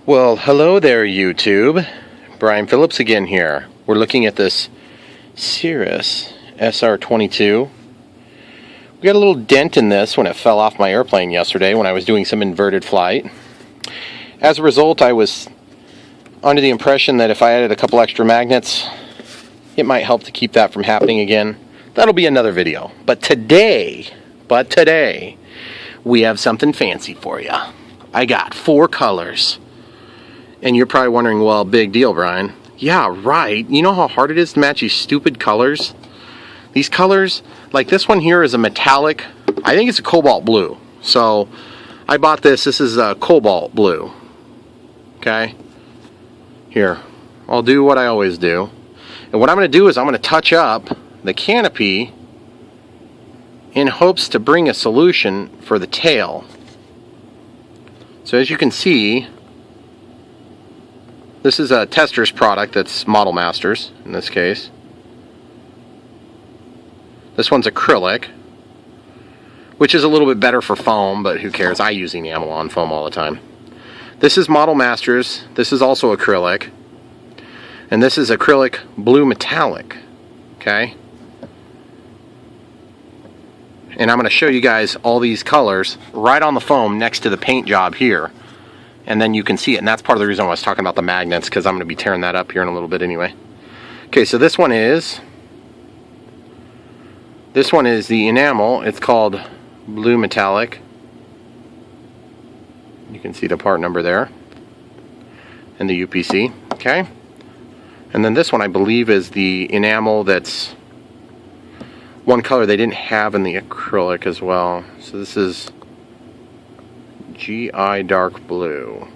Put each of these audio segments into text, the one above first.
Well, hello there, YouTube. Brian Phillips again here. We're looking at this Cirrus SR22. We got a little dent in this when it fell off my airplane yesterday when I was doing some inverted flight. As a result, I was under the impression that if I added a couple extra magnets, it might help to keep that from happening again. That'll be another video. But today, we have something fancy for you. I got 4 colors. And you're probably wondering, well, big deal, Brian. Yeah, right. You know how hard it is to match these stupid colors? These colors, like this one here is a metallic. I think it's a Cobalt Blue. So I bought this. This is a Cobalt Blue. Okay? Here. I'll do what I always do. And what I'm going to do is I'm going to touch up the canopy in hopes to bring a solution for the tail. So as you can see, this is a Testors product that's Model Masters in this case. This one's acrylic, which is a little bit better for foam, but who cares? I use enamel on foam all the time. This is Model Masters. This is also acrylic. And this is acrylic blue metallic. Okay? And I'm going to show you guys all these colors right on the foam next to the paint job here. And then you can see it, and that's part of the reason I was talking about the magnets, because I'm going to be tearing that up here in a little bit anyway. Okay, so this one is the enamel. It's called blue metallic. You can see the part number there and the UPC. Okay, and then this one I believe is the enamel. That's one color they didn't have in the acrylic as well. So this is GI dark blue,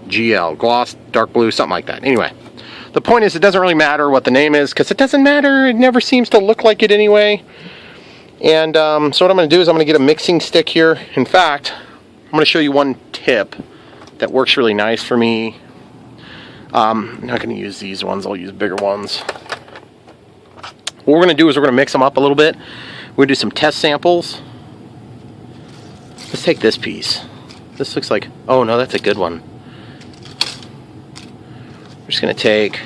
GL gloss dark blue, something like that. Anyway, the point is it doesn't really matter what the name is, because it doesn't matter. It never seems to look like it anyway. And so what I'm going to do is I'm going to get a mixing stick here. In fact, I'm going to show you one tip that works really nice for me. I'm not going to use these ones. I'll use bigger ones. What we're going to do is we're going to mix them up a little bit. We're going to do some test samples. Let's take this piece. This looks like, oh no, that's a good one. We're just going to take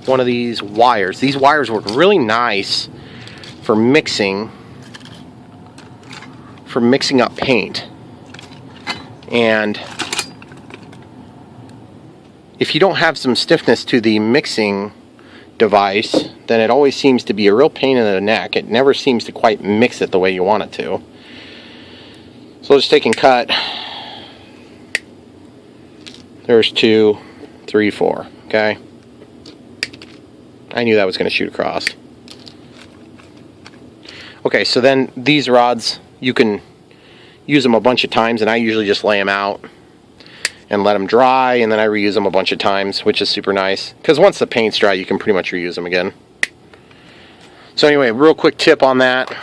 one of these wires. These wires work really nice for mixing up paint. And if you don't have some stiffness to the mixing device, then it always seems to be a real pain in the neck. It never seems to quite mix it the way you want it to. So just take and cut. There's 2, 3, 4. Okay. I knew that was going to shoot across. Okay, so then these rods, you can use them a bunch of times, and I usually just lay them out and let them dry, and then I reuse them a bunch of times, which is super nice. Because once the paint's dry, you can pretty much reuse them again. So anyway, real quick tip on that.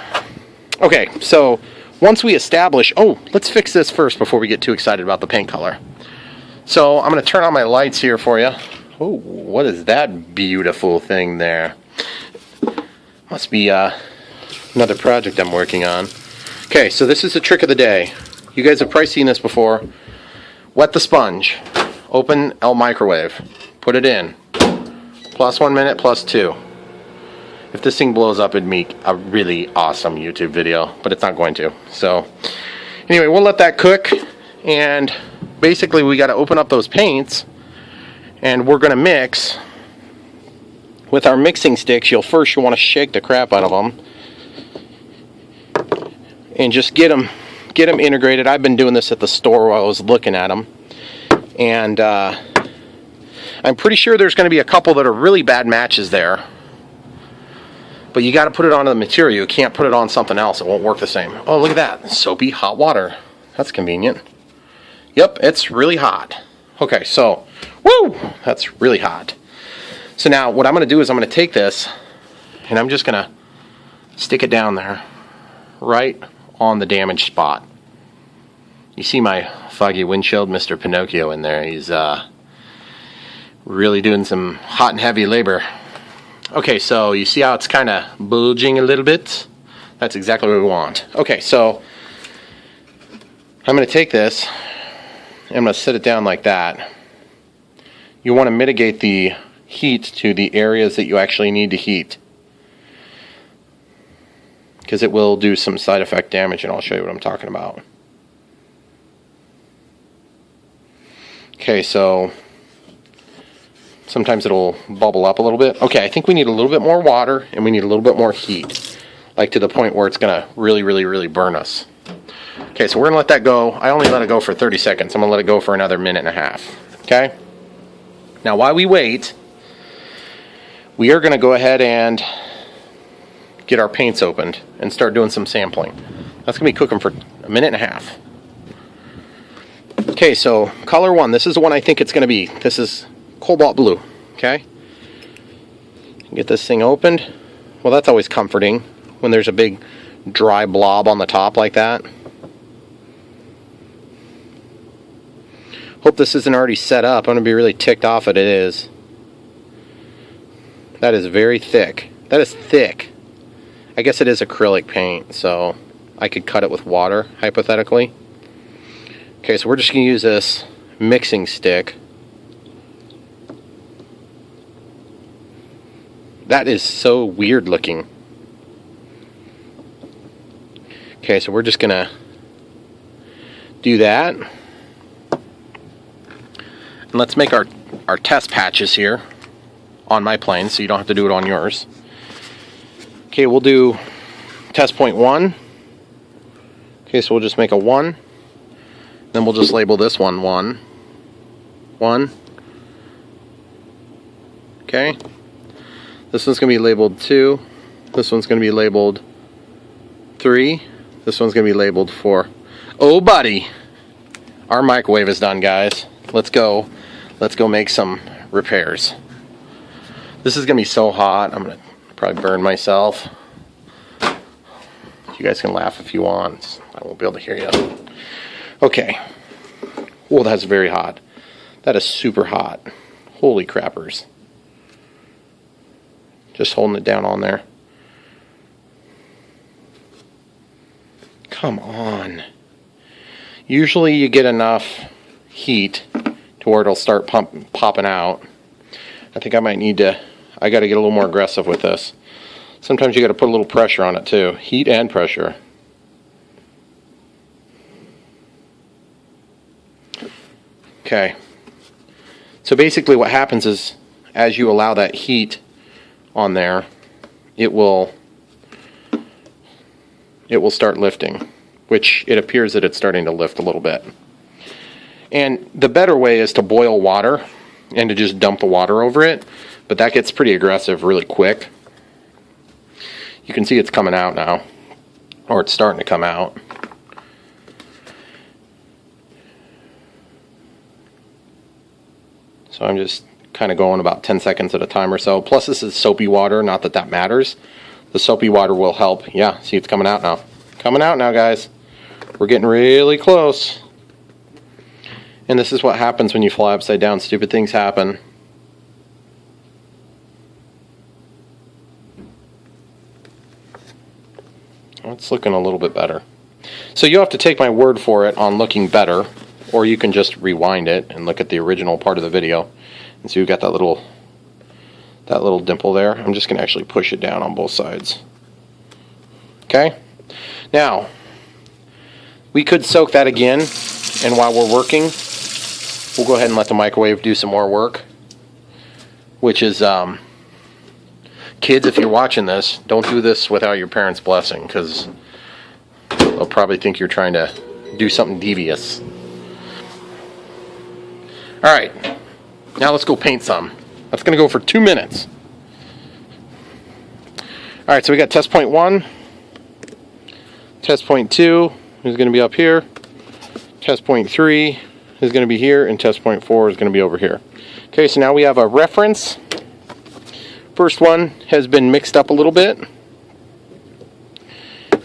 Okay, so once we establish, oh, let's fix this first before we get too excited about the paint color. So I'm going to turn on my lights here for you. Oh, what is that beautiful thing there? Must be another project I'm working on. Okay, so this is the trick of the day. You guys have probably seen this before. Wet the sponge. Open L microwave. Put it in. Plus 1 minute, plus 2. If this thing blows up, it'd make a really awesome YouTube video, but it's not going to. So anyway, we'll let that cook, and basically we got to open up those paints, and we're going to mix with our mixing sticks. You want to shake the crap out of them and just get them integrated. I've been doing this at the store while I was looking at them, and I'm pretty sure there's going to be a couple that are really bad matches there. But you got to put it onto the material. You can't put it on something else. It won't work the same. Oh, look at that. Soapy hot water. That's convenient. Yep, it's really hot. Okay, so, woo! That's really hot. So now what I'm going to do is I'm going to take this, and I'm just going to stick it down there right on the damaged spot. You see my foggy windshield, Mr. Pinocchio in there. He's really doing some hot and heavy labor. Okay, so you see how it's kind of bulging a little bit? That's exactly what we want. Okay, so I'm going to take this I'm going to set it down like that. You want to mitigate the heat to the areas that you actually need to heat, because it will do some side effect damage, and I'll show you what I'm talking about. Okay, so sometimes it'll bubble up a little bit. Okay, I think we need a little bit more water, and we need a little bit more heat, like to the point where it's going to really burn us. Okay, so we're going to let that go. I only let it go for 30 seconds. I'm going to let it go for another minute and a half. Okay? Now, while we wait, we are going to go ahead and get our paints opened and start doing some sampling. That's going to be cooking for a minute and a half. Okay, so color 1. This is the one I think it's going to be. This is Cobalt Blue. Okay? Get this thing opened. Well, that's always comforting when there's a big dry blob on the top like that. Hope this isn't already set up. I'm going to be really ticked off that it is. That is very thick. That is thick. I guess it is acrylic paint, so I could cut it with water, hypothetically. Okay, so we're just going to use this mixing stick. That is so weird looking. Okay, so we're just going to do that. And let's make our test patches here on my plane, so you don't have to do it on yours. Okay, we'll do test point 1. Okay, so we'll just make a 1. Then we'll just label this one 1. 1. Okay. This one's going to be labeled 2. This one's going to be labeled 3. This one's going to be labeled 4. Oh, buddy! Our microwave is done, guys. Let's go. Let's go make some repairs. This is going to be so hot, I'm going to probably burn myself. You guys can laugh if you want. I won't be able to hear you. Okay. Whoa, that's very hot. That is super hot. Holy crappers. Just holding it down on there. Come on. Usually you get enough heat to where it'll start popping out. I think I might need to, I got to get a little more aggressive with this. Sometimes you got to put a little pressure on it too. Heat and pressure. Okay. So basically what happens is, as you allow that heat on there, it will start lifting, which it appears that it's starting to lift a little bit. And the better way is to boil water and to just dump the water over it, but that gets pretty aggressive really quick. You can see it's coming out now, or it's starting to come out. So I'm just kind of going about 10 seconds at a time or so. Plus this is soapy water, not that that matters. The soapy water will help. Yeah, see, it's coming out now. Coming out now, guys. We're getting really close. And this is what happens when you fly upside down. Stupid things happen. It's looking a little bit better. So you have to take my word for it on looking better, or you can just rewind it and look at the original part of the video. And so you've got that little dimple there. I'm just going to actually push it down on both sides. Okay? Now, we could soak that again, and while we're working, we'll go ahead and let the microwave do some more work. Which is, kids, if you're watching this, don't do this without your parents' blessing, because they'll probably think you're trying to do something devious. Alright, now let's go paint some. That's going to go for 2 minutes. Alright, so we got test point 1, test point 2 is going to be up here, test point 3 is going to be here, and test point 4 is going to be over here. Okay, so now we have a reference. First one has been mixed up a little bit.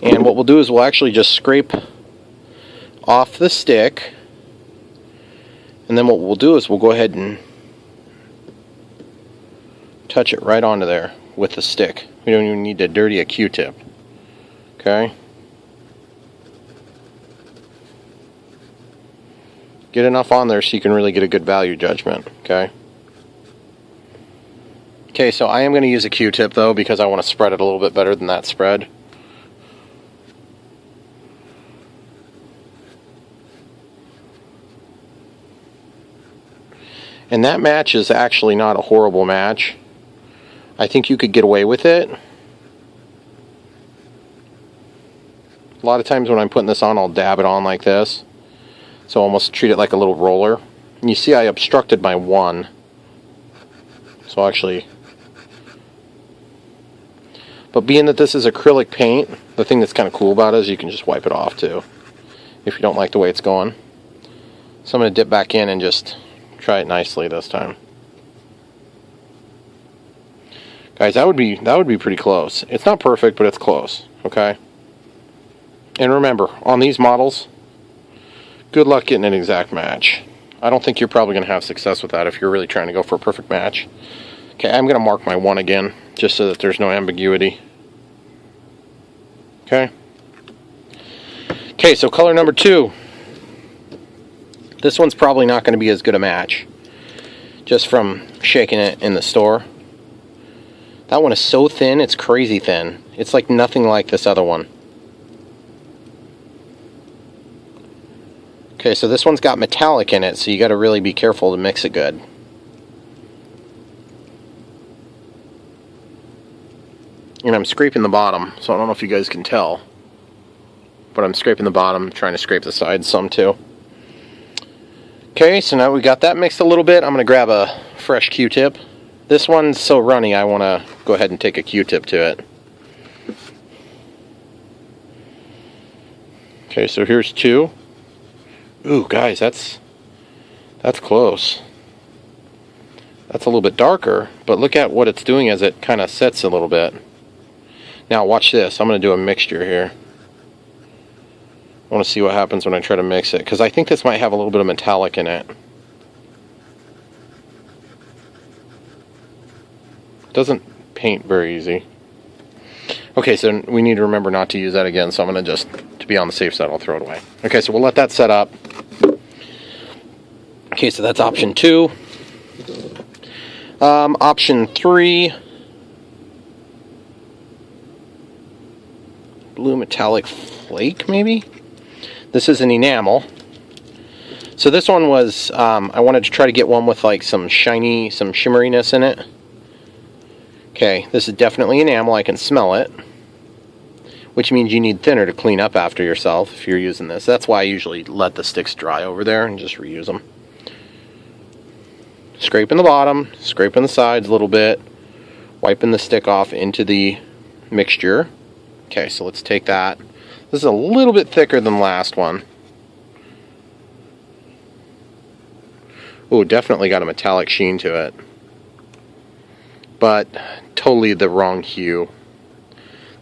And what we'll do is we'll actually just scrape off the stick. And then what we'll do is we'll go ahead and touch it right onto there with the stick. We don't even need to dirty a Q-tip. Okay? Get enough on there so you can really get a good value judgment, okay? Okay, so I am going to use a Q-tip though because I want to spread it a little bit better than that spread. And that match is actually not a horrible match. I think you could get away with it. A lot of times when I'm putting this on, I'll dab it on like this. So almost treat it like a little roller. And you see I obstructed my one. So actually... But being that this is acrylic paint, the thing that's kind of cool about it is you can just wipe it off too, if you don't like the way it's going. So I'm going to dip back in and just try it nicely this time. Guys, that would be pretty close. It's not perfect, but it's close, okay? And remember, on these models, good luck getting an exact match. I don't think you're probably going to have success with that if you're really trying to go for a perfect match. Okay, I'm going to mark my one again, just so that there's no ambiguity. Okay. Okay, so color number 2. This one's probably not going to be as good a match, just from shaking it in the store. That one is so thin, it's crazy thin. It's like nothing like this other one. Okay, so this one's got metallic in it, so you got to really be careful to mix it good. And I'm scraping the bottom, so I don't know if you guys can tell, but I'm scraping the bottom, trying to scrape the sides some too. Okay, so now we got that mixed a little bit. I'm going to grab a fresh Q-tip. This one's so runny, I want to go ahead and take a Q-tip to it. Okay, so here's 2. Ooh, guys, that's close. That's a little bit darker, but look at what it's doing as it kind of sets a little bit. Now watch this. I'm going to do a mixture here. I want to see what happens when I try to mix it, because I think this might have a little bit of metallic in it. It doesn't paint very easy. Okay, so we need to remember not to use that again, so I'm going to just, to be on the safe side, I'll throw it away. Okay, so we'll let that set up. Okay, so that's option 2. Option 3. Blue Metallic Flake, maybe? This is an enamel. So this one was, I wanted to try to get one with like some shiny, some shimmeriness in it. Okay, this is definitely enamel, I can smell it. Which means you need thinner to clean up after yourself if you're using this. That's why I usually let the sticks dry over there and just reuse them. Scraping the bottom, scraping the sides a little bit, wiping the stick off into the mixture. Okay, so let's take that. This is a little bit thicker than the last one. Oh, definitely got a metallic sheen to it. But totally the wrong hue.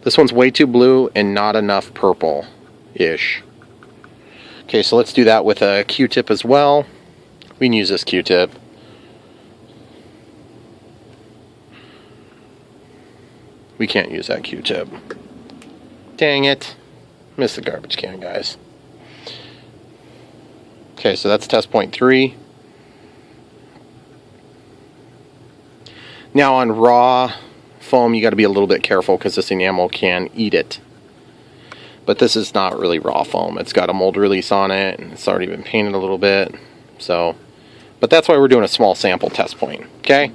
This one's way too blue and not enough purple-ish. Okay, so let's do that with a Q-tip as well. We can use this Q-tip. We can't use that Q-tip. Dang it. Missed the garbage can, guys. Okay, so that's test point 3. Now on raw foam, you got to be a little bit careful because this enamel can eat it. But this is not really raw foam. It's got a mold release on it, and it's already been painted a little bit. So, but that's why we're doing a small sample test point. Okay?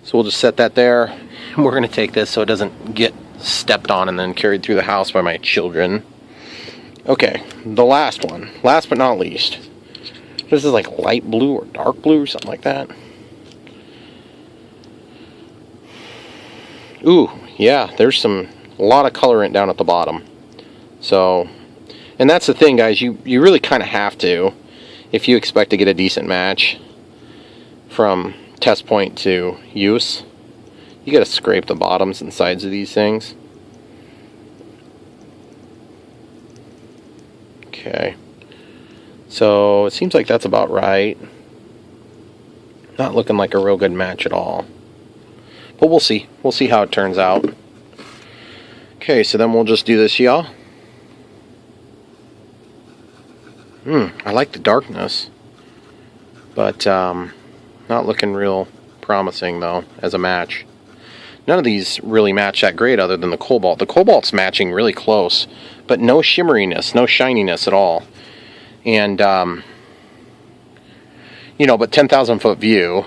So we'll just set that there. And we're going to take this so it doesn't get stepped on and then carried through the house by my children. Okay, the last one. Last but not least. This is like light blue or dark blue or something like that. Ooh, yeah, there's a lot of colorant down at the bottom. So, and that's the thing, guys, you really kind of have to, if you expect to get a decent match from test point to use. You got to scrape the bottoms and sides of these things. Okay, so it seems like that's about right. Not looking like a real good match at all. But we'll see. We'll see how it turns out. Okay, so then we'll just do this, y'all. I like the darkness, but not looking real promising though as a match. None of these really match that great other than the Cobalt. The Cobalt's matching really close, but no shimmeriness, no shininess at all. And, you know, but 10,000 foot view,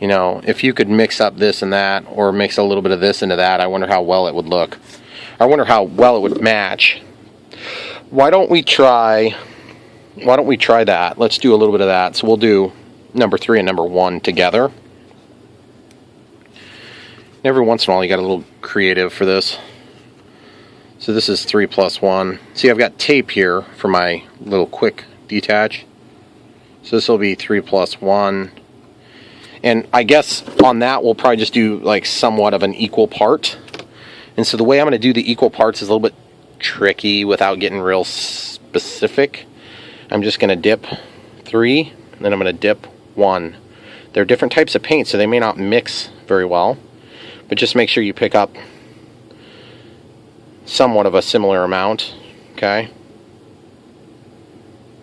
you know, if you could mix up this and that, or mix a little bit of this into that, I wonder how well it would look. I wonder how well it would match. Why don't we try that? Let's do a little bit of that. So we'll do number 3 and number 1 together. Every once in a while you got a little creative for this. So this is 3 plus 1. See, I've got tape here for my little quick detach. So this will be 3 plus 1. And I guess on that we'll probably just do like somewhat of an equal part. And so the way I'm going to do the equal parts is a little bit tricky without getting real specific. I'm just going to dip 3, and then I'm going to dip 1. They're different types of paint, so they may not mix very well, but just make sure you pick up somewhat of a similar amount. Okay.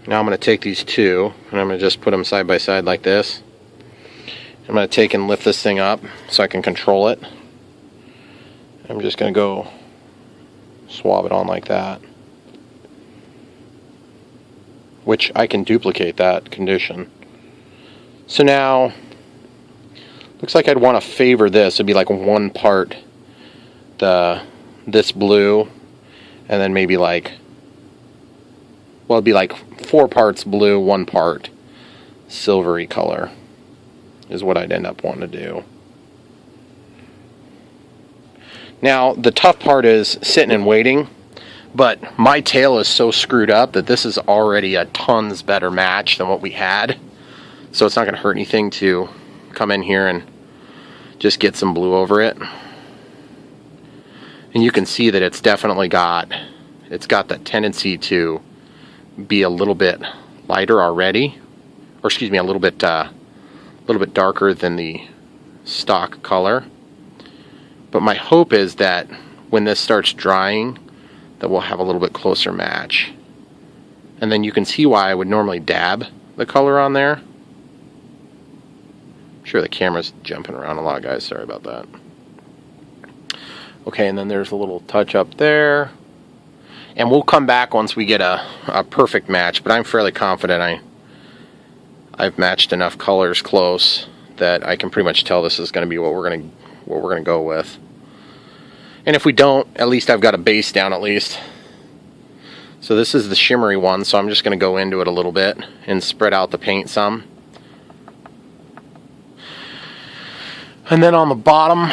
Now I'm going to take these two, and I'm going to just put them side by side like this. I'm going to take and lift this thing up so I can control it. I'm just going to go swab it on like that, which I can duplicate that condition. So now, looks like I'd want to favor this. It'd be like 1 part this blue, and then maybe like, well, it'd be like 4 parts blue, 1 part silvery color is what I'd end up wanting to do. Now, the tough part is sitting and waiting, but my tail is so screwed up that this is already a tons better match than what we had. So it's not going to hurt anything to come in here and just get some blue over it. And you can see that it's definitely got that tendency to be a little bit lighter already, or excuse me, a little bit darker than the stock color. But my hope is that when this starts drying, that we'll have a little bit closer match. And then you can see why I would normally dab the color on there. I'm sure the camera's jumping around a lot, guys. Sorry about that. Okay, and then there's a little touch up there. And we'll come back once we get a perfect match, but I'm fairly confident I've matched enough colors close that I can pretty much tell this is going to be what we're going to go with. And if we don't, at least I've got a base down at least. So this is the shimmery one, so I'm just going to go into it a little bit and spread out the paint some. And then on the bottom,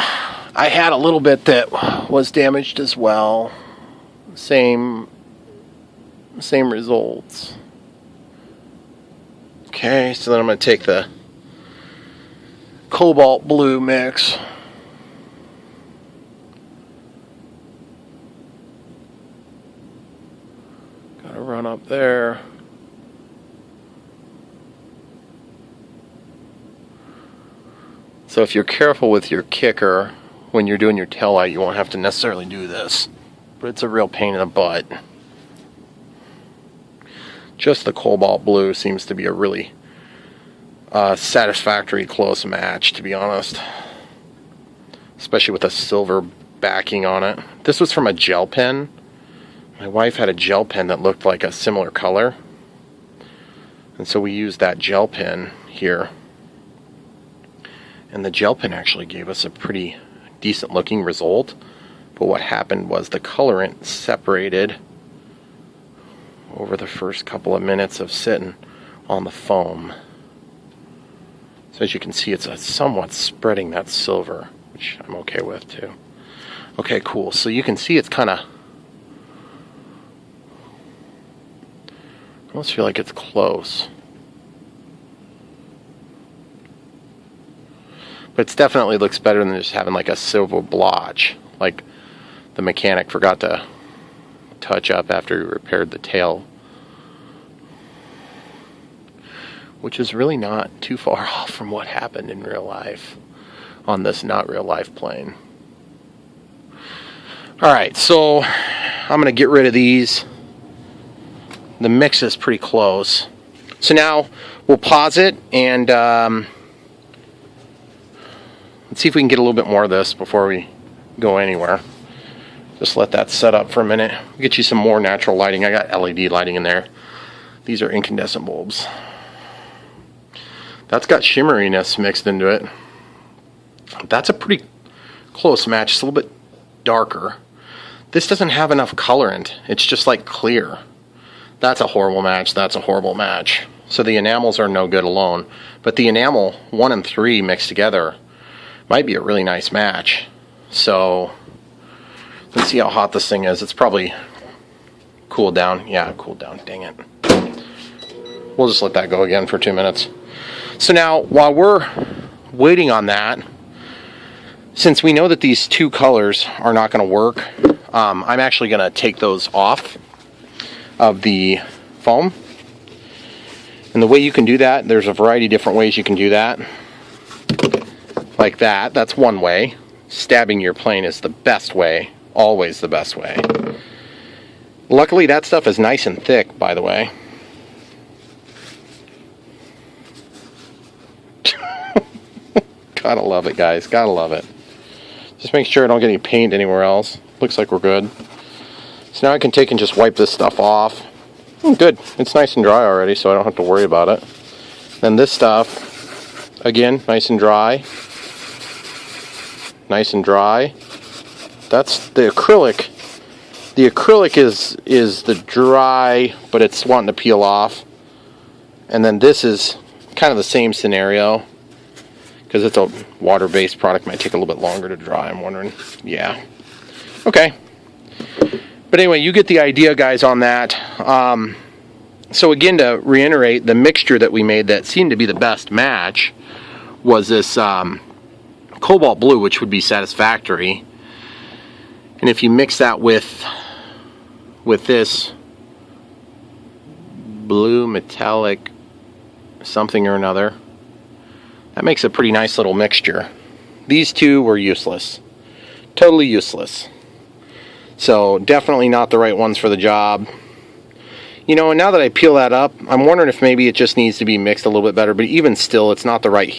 I had a little bit that was damaged as well. Same results. Okay, so then I'm going to take the Cobalt Blue mix. Got to run up there. So if you're careful with your kicker when you're doing your tail light, you won't have to necessarily do this. But it's a real pain in the butt. Just the Cobalt Blue seems to be a really satisfactory close match, to be honest. Especially with a silver backing on it. This was from a gel pen. My wife had a gel pen that looked like a similar color. And so we used that gel pen here. And the gel pen actually gave us a pretty decent looking result. But what happened was the colorant separated over the first couple of minutes of sitting on the foam. So as you can see, it's somewhat spreading that silver, which I'm okay with too. Okay, cool. So you can see it's kind of, I almost feel like it's close. But it definitely looks better than just having like a silver blotch, like the mechanic forgot to touch up after he repaired the tail. Which is really not too far off from what happened in real life on this not real life plane. Alright, so I'm going to get rid of these. The mix is pretty close. So now we'll pause it and let's see if we can get a little bit more of this before we go anywhere. Just let that set up for a minute. Get you some more natural lighting. I got LED lighting in there. These are incandescent bulbs. That's got shimmeriness mixed into it. That's a pretty close match. It's a little bit darker. This doesn't have enough colorant. It's just like clear. That's a horrible match. That's a horrible match. So the enamels are no good alone. But the enamel 1 and 3 mixed together might be a really nice match. So let's see how hot this thing is. It's probably cooled down. Yeah, cooled down. Dang it. We'll just let that go again for 2 minutes. So now, while we're waiting on that, since we know that these two colors are not going to work, I'm actually going to take those off of the foam. And the way you can do that, there's a variety of different ways you can do that. Like that. That's one way. Stabbing your plane is the best way. Always the best way. Luckily, that stuff is nice and thick, by the way. Gotta love it, guys. Gotta love it. Just make sure I don't get any paint anywhere else. Looks like we're good. So now I can take and just wipe this stuff off. Good. It's nice and dry already, so I don't have to worry about it. Then this stuff, again, nice and dry. Nice and dry. That's the acrylic. The acrylic is the dry, but it's wanting to peel off. And then this is kind of the same scenario. Because it's a water-based product, might take a little bit longer to dry, I'm wondering. Yeah. Okay. But anyway, you get the idea, guys, on that. So again, to reiterate, the mixture that we made that seemed to be the best match was this Cobalt Blue, which would be satisfactory. And if you mix that with this blue metallic something or another, that makes a pretty nice little mixture. These two were useless. Totally useless. So definitely not the right ones for the job. You know, and now that I peel that up, I'm wondering if maybe it just needs to be mixed a little bit better, but even still, it's not the right